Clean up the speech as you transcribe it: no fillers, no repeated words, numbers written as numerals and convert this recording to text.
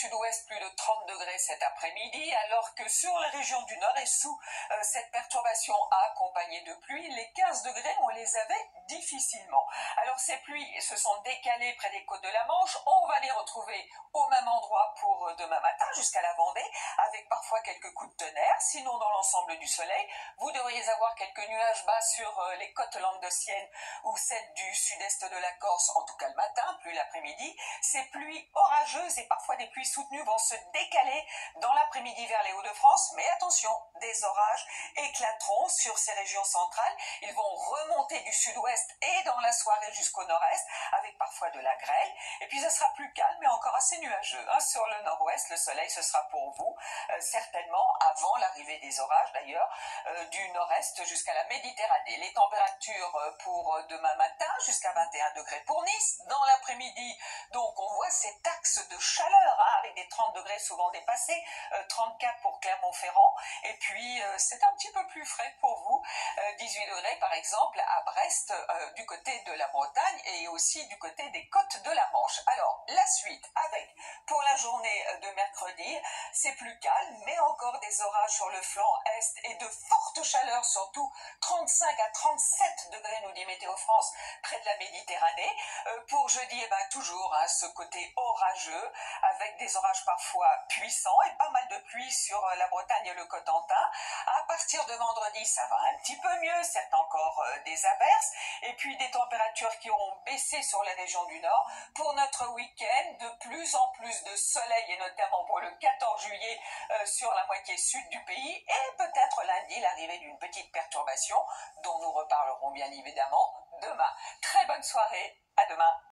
sud-ouest, plus de 30 degrés cet après-midi, alors que sur les régions du nord et sous cette perturbation accompagnée de pluie, les 15 degrés, on les avait difficilement. Alors ces pluies se sont décalées près des côtes de la Manche, on va les retrouver au même endroit pour demain matin jusqu'à la Vendée, avec parfois quelques coups de tonnerre. Sinon, dans l'ensemble du soleil, vous devriez avoir quelques nuages bas sur les côtes languedociennes ou celles du sud-est de la Corse, en tout cas le matin, plus l'après-midi. Ces pluies orageuses et parfois des pluies soutenues vont se décaler dans l'après-midi vers les Hauts-de-France, mais attention, des orages éclateront sur ces régions centrales. Ils vont remonter du sud-ouest et dans la soirée jusqu'au nord-est, avec parfois de la grêle. Et puis ça sera plus calme, mais encore assez nuageux. Sur le nord-ouest, le soleil, ce sera pour vous, certainement avant l'arrivée des orages, d'ailleurs, du nord-est jusqu'à la Méditerranée. Les températures pour demain matin, jusqu'à 21 degrés pour Nice. Dans l'après-midi, donc, on voit cet axe de chaleur, avec des 30 degrés souvent dépassés, 34 pour Clermont-Ferrand. Et puis, c'est un petit peu plus frais pour vous, 18 degrés, par exemple, à Brest, du côté de la Bretagne et aussi du côté des côtes de la Manche. Alors, la suite, avec, pour la journée de mercredi, c'est plus calme, mais encore des orages sur le flanc est et de fortes chaleurs, surtout 35 à 37 degrés, nous dit Météo France, près de la Méditerranée. Pour jeudi, toujours ce côté orageux, avec des orages parfois puissants et pas mal de pluie sur la Bretagne et le Cotentin. À partir de vendredi, ça va un petit peu mieux, certes encore des averses, et puis des températures qui auront baissé sur les régions du Nord. Pour notre week-end, de plus en plus de soleil, et notamment pour le 14 juillet sur la moitié sud du pays, et peut-être lundi l'arrivée d'une petite perturbation dont nous reparlerons bien évidemment demain. Très bonne soirée, à demain.